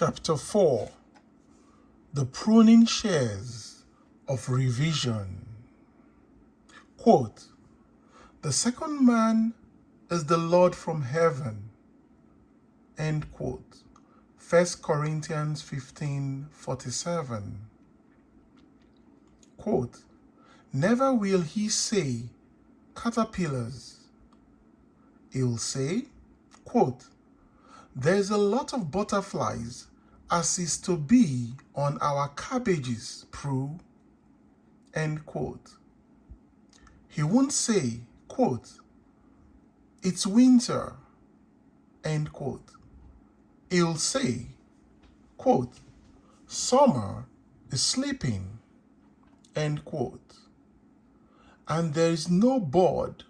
Chapter 4. The Pruning Shears of Revision. Quote, "The second man is the Lord from heaven." End quote. 1 Corinthians 15:47. Quote, "Never will he say caterpillars. He'll say, quote, there's a lot of butterflies as is to be on our cabbages, Prue." End quote. He won't say, quote, it's winter. End quote. He'll say, quote, summer is sleeping. End quote. And there is no bud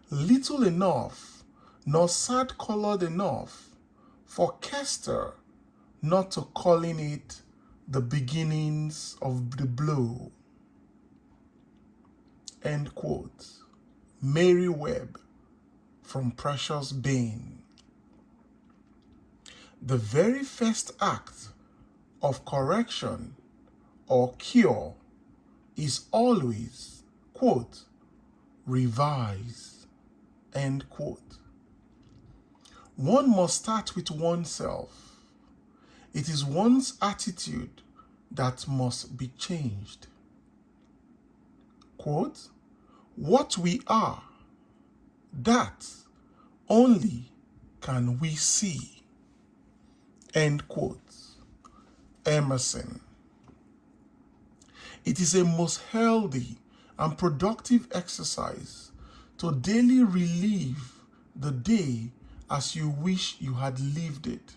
little enough nor sad-colored enough for Kester not to calling it the beginnings of the blow. End quote. Mary Webb from Precious Bain. The very first act of correction or cure is always, quote, revise, end quote. One must start with oneself. It is one's attitude that must be changed. Quote, what we are, that only can we see. End quote. Emerson. It is a most healthy and productive exercise to daily relive the day as you wish you had lived it,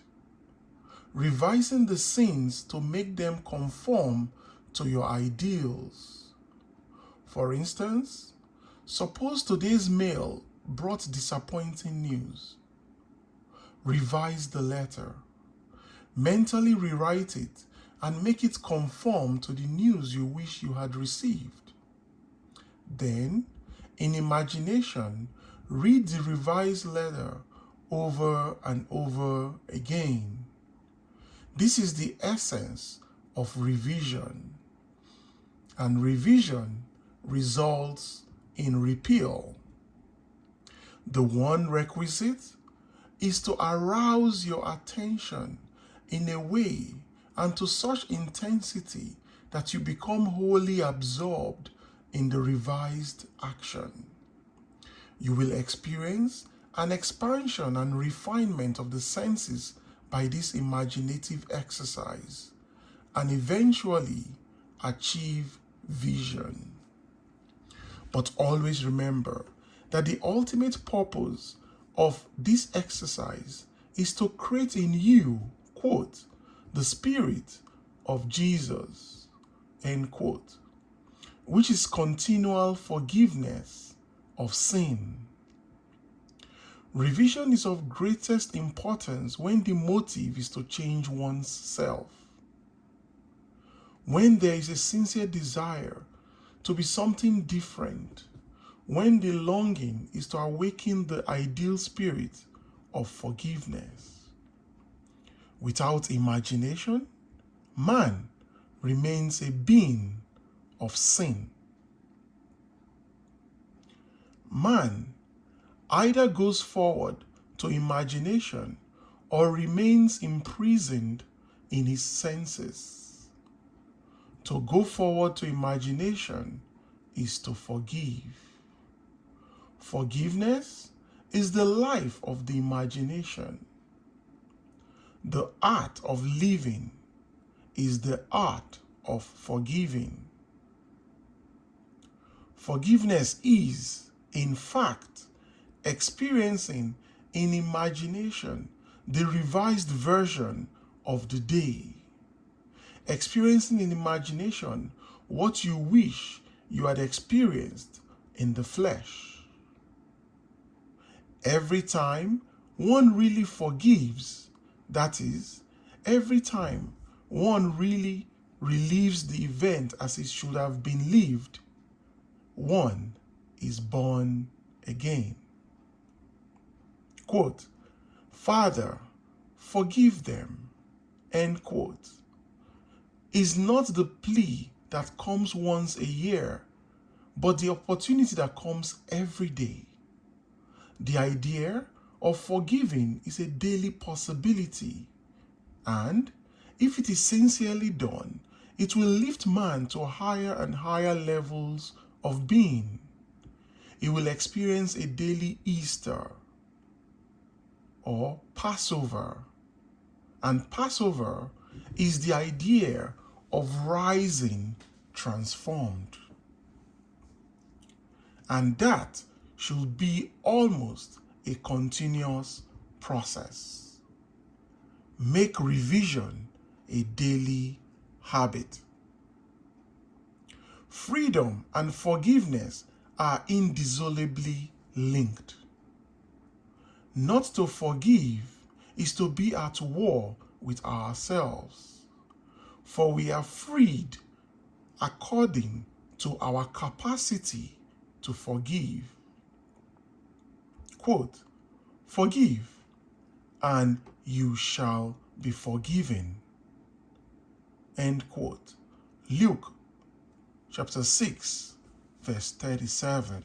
revising the sins to make them conform to your ideals. For instance, suppose today's mail brought disappointing news. Revise the letter, mentally rewrite it, and make it conform to the news you wish you had received. Then, in imagination, read the revised letter over and over again. This is the essence of revision. And revision results in repeal. The one requisite is to arouse your attention in a way and to such intensity that you become wholly absorbed in the revised action. You will experience an expansion and refinement of the senses by this imaginative exercise and eventually achieve vision. But always remember that the ultimate purpose of this exercise is to create in you, quote, the spirit of Jesus, end quote, which is continual forgiveness of sin. Revision is of greatest importance when the motive is to change one's self. When there is a sincere desire to be something different, when the longing is to awaken the ideal spirit of forgiveness. Without imagination, man remains a being of sin. Man either goes forward to imagination or remains imprisoned in his senses. To go forward to imagination is to forgive. Forgiveness is the life of the imagination. The art of living is the art of forgiving. Forgiveness is, in fact, experiencing in imagination the revised version of the day. Experiencing in imagination what you wish you had experienced in the flesh. Every time one really forgives, that is, every time one really relieves the event as it should have been lived, one is born again. Quote, Father, forgive them. end quote, is not the plea that comes once a year, but the opportunity that comes every day. The idea of forgiving is a daily possibility, and if it is sincerely done, it will lift man to higher and higher levels of being. He will experience a daily Easter or Passover. And Passover is the idea of rising transformed. And that should be almost a continuous process. Make revision a daily habit. Freedom and forgiveness are indissolubly linked. Not to forgive is to be at war with ourselves, for we are freed according to our capacity to forgive. Quote, forgive, and you shall be forgiven. End quote. Luke chapter 6, verse 37.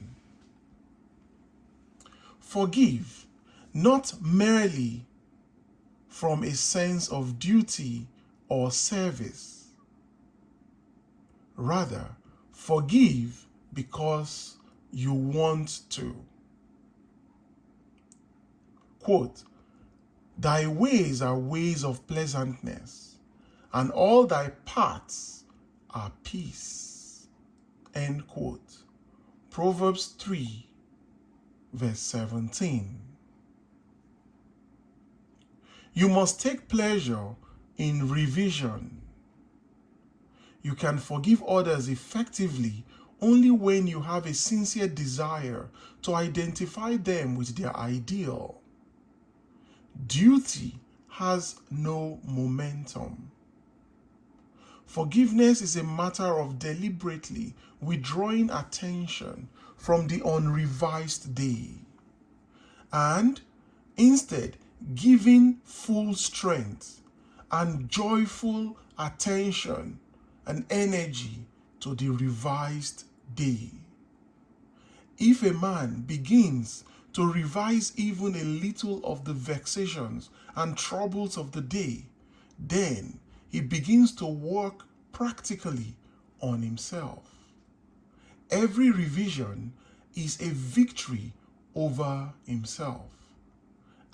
Forgive, not merely from a sense of duty or service. Rather, forgive because you want to. Quote, thy ways are ways of pleasantness, and all thy paths are peace. End quote. Proverbs 3, verse 17. You must take pleasure in revision. You can forgive others effectively only when you have a sincere desire to identify them with their ideal. Duty has no momentum. Forgiveness is a matter of deliberately withdrawing attention from the unrevised day and instead giving full strength and joyful attention and energy to the revised day. If a man begins to revise even a little of the vexations and troubles of the day, then he begins to work practically on himself. Every revision is a victory over himself,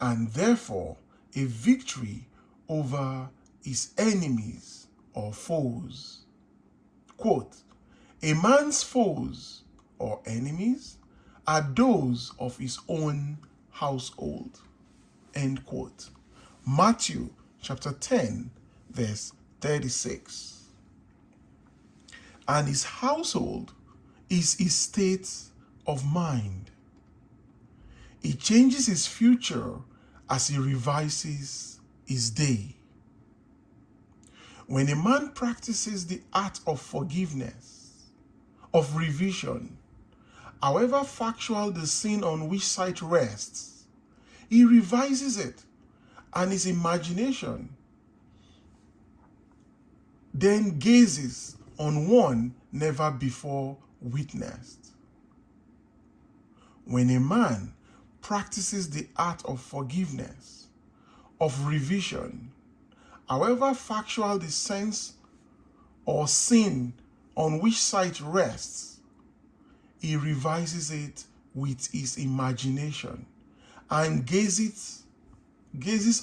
and therefore a victory over his enemies or foes. Quote, a man's foes or enemies are those of his own household. End quote. Matthew chapter 10, verse 36. And his household is his state of mind. He changes his future as he revises his day. When a man practices the art of forgiveness, of revision, however factual the sin on which side rests, he revises it, and his imagination then gazes on one never before witnessed. When a man practices the art of forgiveness, of revision, however factual the sense or sin on which side rests, he revises it with his imagination and gazes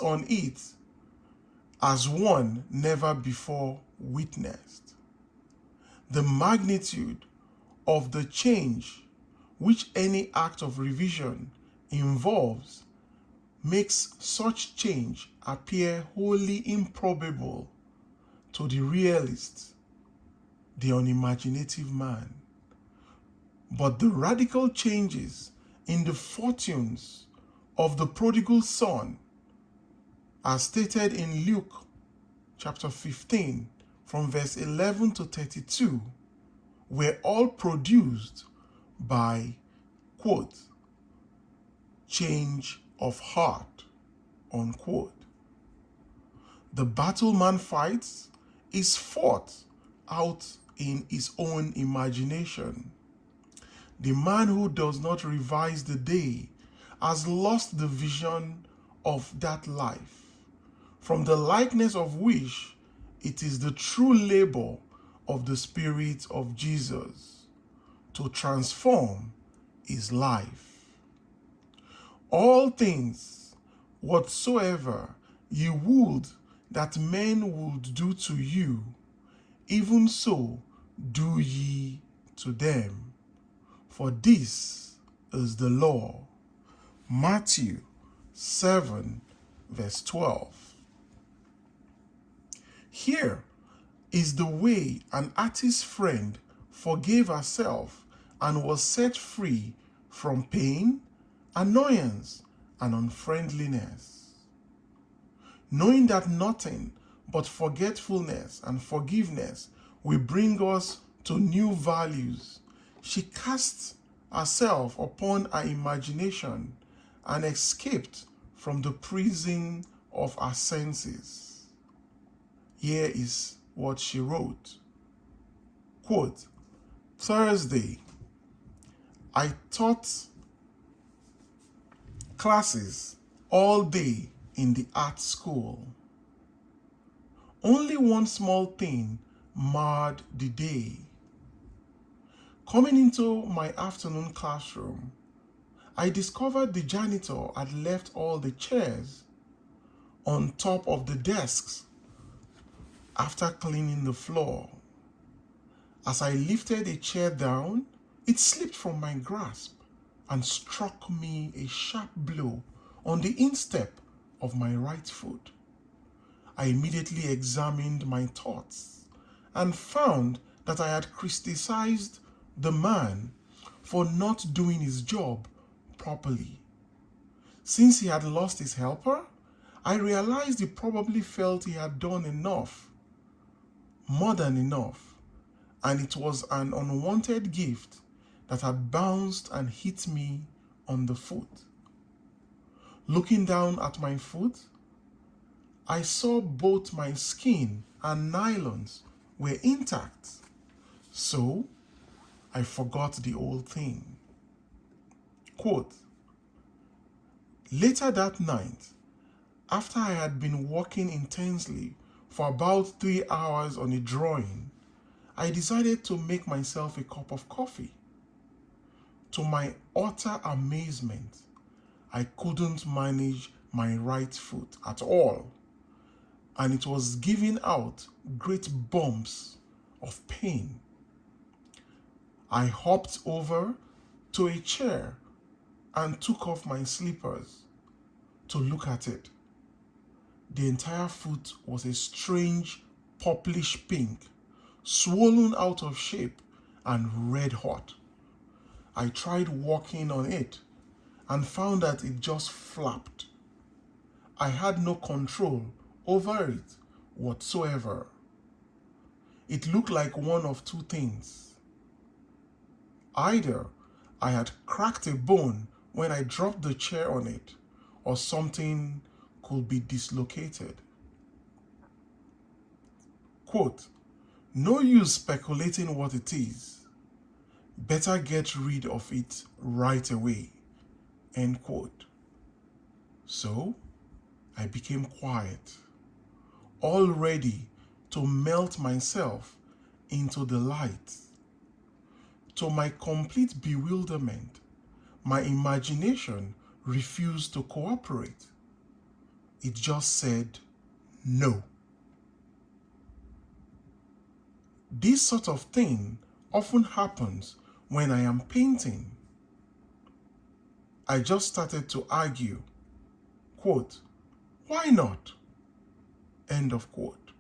on it as one never before witnessed. The magnitude of the change which any act of revision involves makes such change appear wholly improbable to the realist, the unimaginative man. But the radical changes in the fortunes of the prodigal son, as stated in Luke chapter 15, from verse 11 to 32, were all produced by, quote, change of heart, unquote. The battle man fights is fought out in his own imagination. The man who does not revise the day has lost the vision of that life, from the likeness of which it is the true labor of the Spirit of Jesus to transform his life. All things whatsoever ye would that men would do to you, even so do ye to them. For this is the law. Matthew 7, verse 12. Here is the way an artist's friend forgave herself and was set free from pain, annoyance, and unfriendliness. Knowing that nothing but forgetfulness and forgiveness will bring us to new values, she cast herself upon her imagination and escaped from the prison of her senses. Here is what she wrote. Quote, Thursday, I taught classes all day in the art school. Only one small thing marred the day. Coming into my afternoon classroom, I discovered the janitor had left all the chairs on top of the desks after cleaning the floor. As I lifted a chair down, it slipped from my grasp and struck me a sharp blow on the instep of my right foot. I immediately examined my thoughts and found that I had criticized the man for not doing his job properly. Since he had lost his helper, I realized he probably felt he had done enough, more than enough, and it was an unwanted gift that had bounced and hit me on the foot. Looking down at my foot, I saw both my skin and nylons were intact, so I forgot the whole thing. Quote, later that night, after I had been working intensely for about 3 hours on a drawing, I decided to make myself a cup of coffee. To my utter amazement, I couldn't manage my right foot at all, and it was giving out great bumps of pain. I hopped over to a chair and took off my slippers to look at it. The entire foot was a strange purplish pink, swollen out of shape and red hot. I tried walking on it and found that it just flapped. I had no control over it whatsoever. It looked like one of two things. Either I had cracked a bone when I dropped the chair on it, or something could be dislocated. Quote, no use speculating what it is. Better get rid of it right away. End quote. So I became quiet, all ready to melt myself into the light. To my complete bewilderment, my imagination refused to cooperate. It just said no. This sort of thing often happens when I am painting. I just started to argue, quote, why not? End of quote.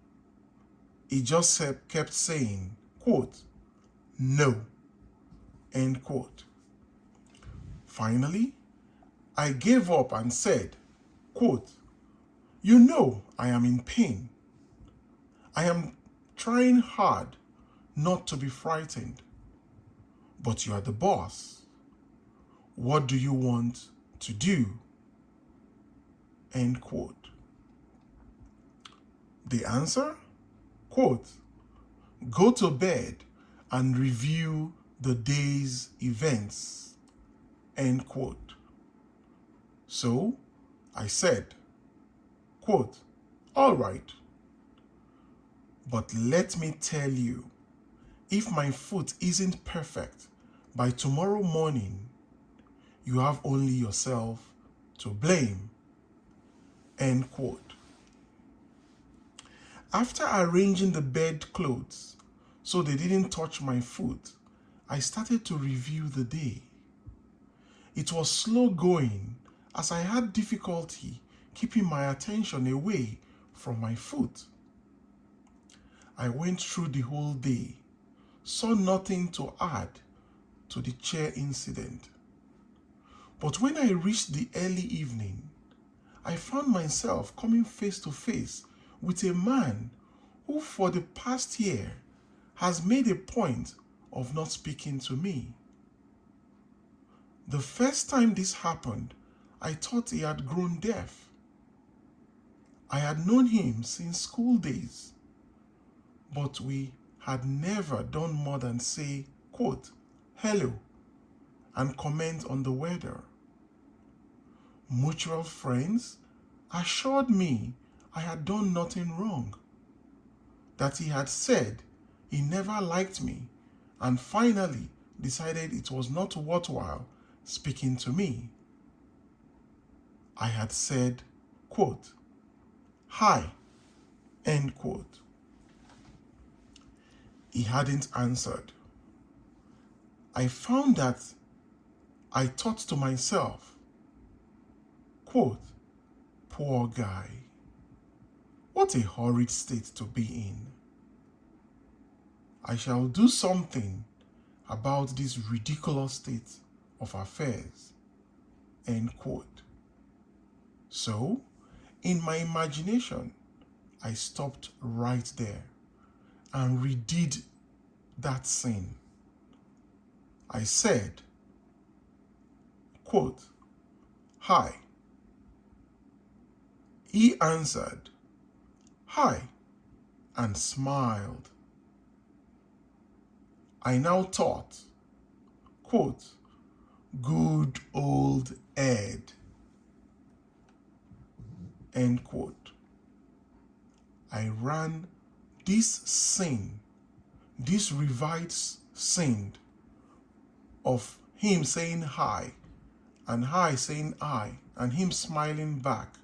It just kept saying, quote, no, end quote. Finally, I gave up and said, quote, you know I am in pain. I am trying hard not to be frightened, but you are the boss. What do you want to do? End quote. The answer? Quote, go to bed and review the day's events. End quote. So I said, quote, all right, but let me tell you, if my foot isn't perfect by tomorrow morning, you have only yourself to blame. End quote. After arranging the bed clothes so they didn't touch my foot, I started to review the day. It was slow going as I had difficulty keeping my attention away from my foot. I went through the whole day, saw nothing to add to the chair incident. But when I reached the early evening, I found myself coming face to face with a man who for the past year has made a point of not speaking to me. The first time this happened, I thought he had grown deaf. I had known him since school days, but we had never done more than say, quote, hello, and comment on the weather. Mutual friends assured me I had done nothing wrong, that he had said he never liked me and finally decided it was not worthwhile speaking to me. I had said, quote, hi, end quote. He hadn't answered. I found that I thought to myself, quote, poor guy, what a horrid state to be in. I shall do something about this ridiculous state of affairs, end quote. So, in my imagination, I stopped right there and redid that scene. I said, quote, hi. He answered, hi, and smiled. I now thought, quote, good old Ed, end quote. I ran this scene, this revised scene of him saying hi, and hi saying I, and him smiling back,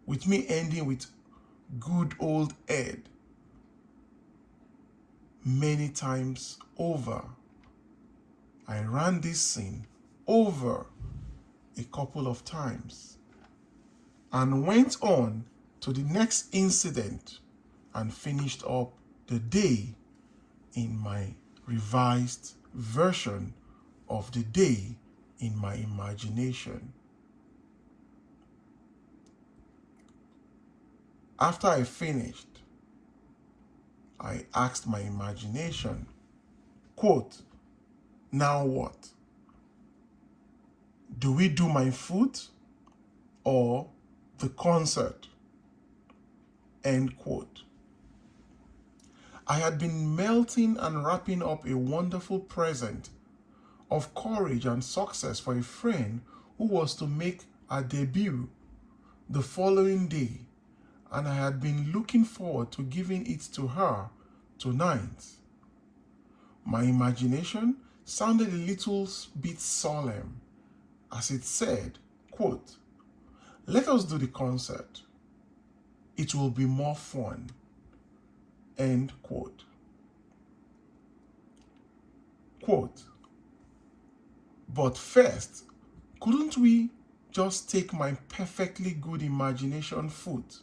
with me ending with good old Ed, many times over. I ran this scene over a couple of times and went on to the next incident and finished up the day in my revised version of the day in my imagination. After I finished, I asked my imagination, quote, now what? Do we do my foot or the concert? End quote. I had been melting and wrapping up a wonderful present of courage and success for a friend who was to make her debut the following day, and I had been looking forward to giving it to her tonight. My imagination sounded a little bit solemn as it said, quote, let us do the concert. It will be more fun, end quote. Quote, but first, couldn't we just take my perfectly good imagination foot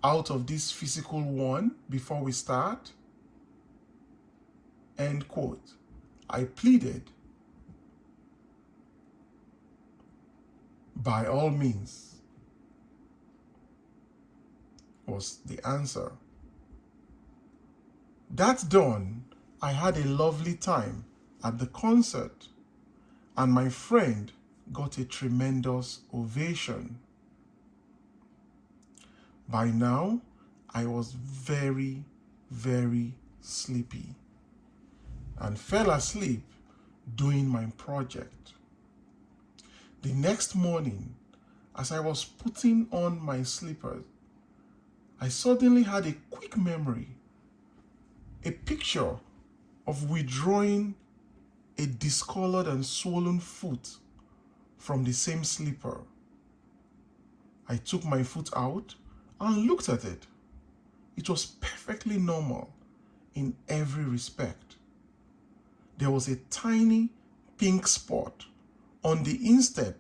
out of this physical one before we start? End quote. I pleaded. By all means, was the answer. That done, I had a lovely time at the concert, and my friend got a tremendous ovation. By now, I was very, very sleepy and fell asleep doing my project. The next morning, as I was putting on my slippers, I suddenly had a quick memory, a picture of withdrawing a discolored and swollen foot from the same slipper. I took my foot out and looked at it. It was perfectly normal in every respect. There was a tiny pink spot on the instep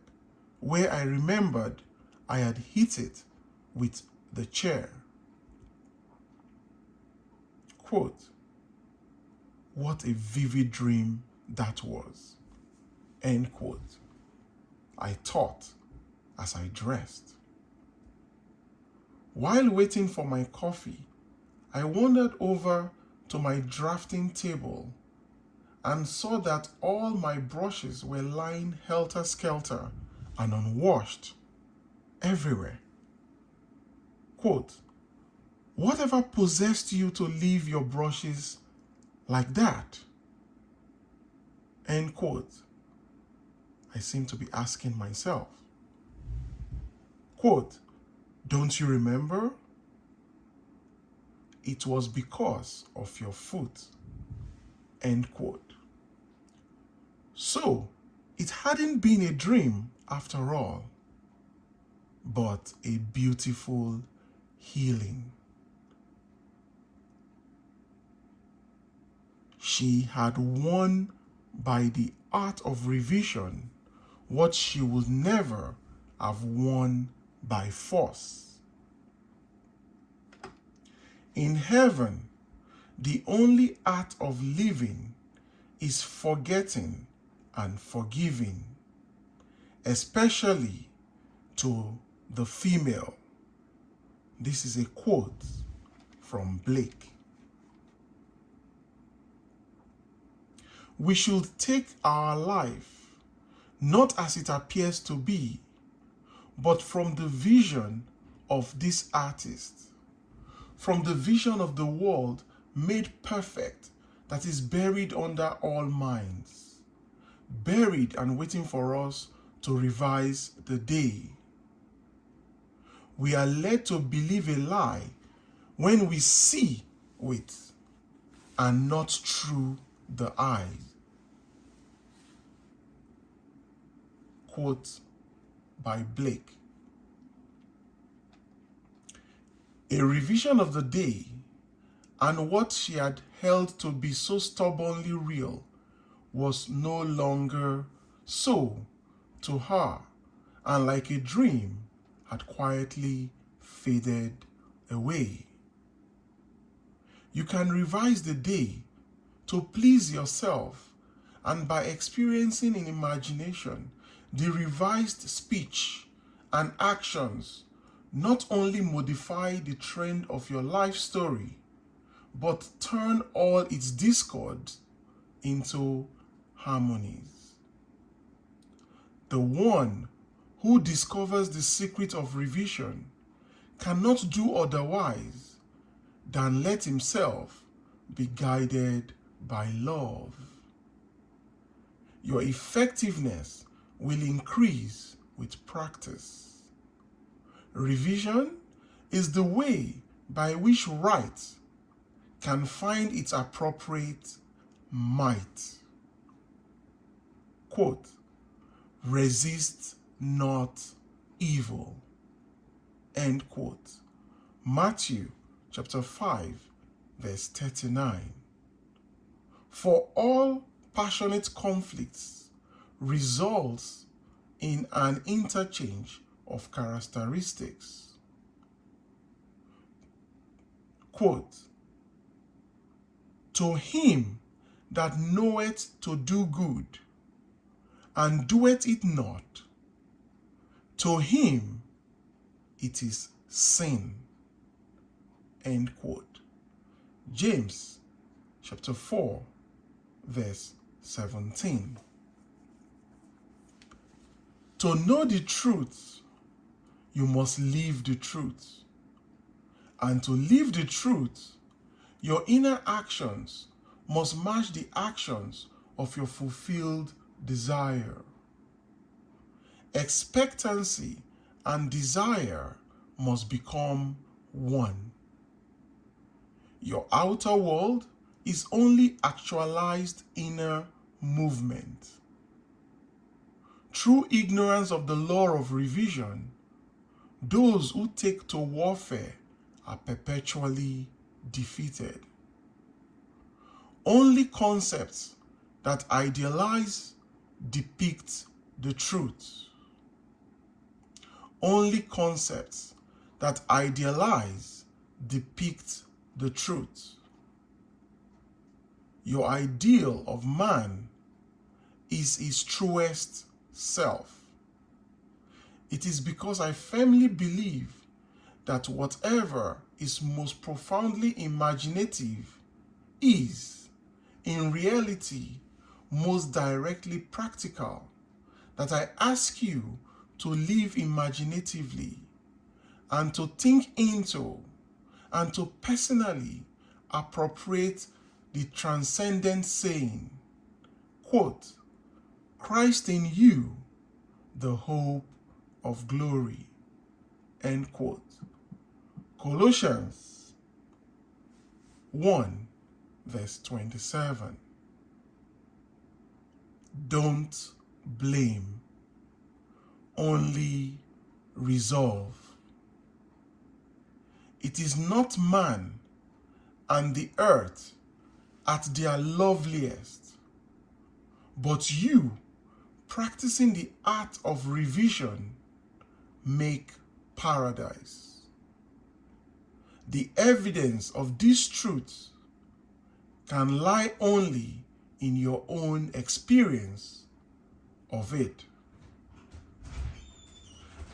where I remembered I had hit it with the chair. Quote, "What a vivid dream that was," end quote. I thought as I dressed. While waiting for my coffee, I wandered over to my drafting table and saw that all my brushes were lying helter-skelter and unwashed everywhere. Quote, "Whatever possessed you to leave your brushes like that?" End quote. I seem to be asking myself. Quote, "Don't you remember? It was because of your foot." End quote. So, it hadn't been a dream after all, but a beautiful healing. She had won by the art of revision what she would never have won by force. In heaven, the only art of living is forgetting and forgiving, especially to the female. This is a quote from Blake. We should take our life not as it appears to be, but from the vision of this artist, from the vision of the world made perfect that is buried under all minds, buried and waiting for us to revise the day. We are led to believe a lie when we see with and not through the eyes. Quote by Blake. A revision of the day and what she had held to be so stubbornly real was no longer so to her, and like a dream had quietly faded away. You can revise the day to please yourself, and by experiencing in imagination the revised speech and actions not only modify the trend of your life story, but turn all its discords into harmonies. The one who discovers the secret of revision cannot do otherwise than let himself be guided by love. Your effectiveness will increase with practice. Revision is the way by which right can find its appropriate might. Quote, "Resist not evil." End quote. Matthew chapter 5, verse 39. For all passionate conflicts results in an interchange of characteristics. Quote, "To him that knoweth to do good, and doeth it not, to him it is sin." End quote. James chapter 4, verse 17. To know the truth, you must live the truth. And to live the truth, your inner actions must match the actions of your fulfilled desire. Expectancy and desire must become one. Your outer world is only actualized inner movement. Through ignorance of the law of revision, those who take to warfare are perpetually defeated. Only concepts that idealize depict the truth. Only concepts that idealize depict the truth. Your ideal of man is his truest self. It is because I firmly believe that whatever is most profoundly imaginative is, in reality, most directly practical, that I ask you to live imaginatively and to think into and to personally appropriate the transcendent saying, quote, Christ in you, the hope of glory, end quote. Colossians 1 verse 27. Don't blame, only resolve. It is not man and the earth at their loveliest, but you, practicing the art of revision, make paradise. The evidence of this truth can lie only in your own experience of it.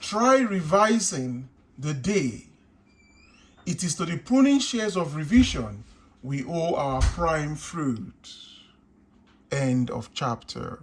Try revising the day. It is to the pruning shears of revision we owe our prime fruit. End of chapter.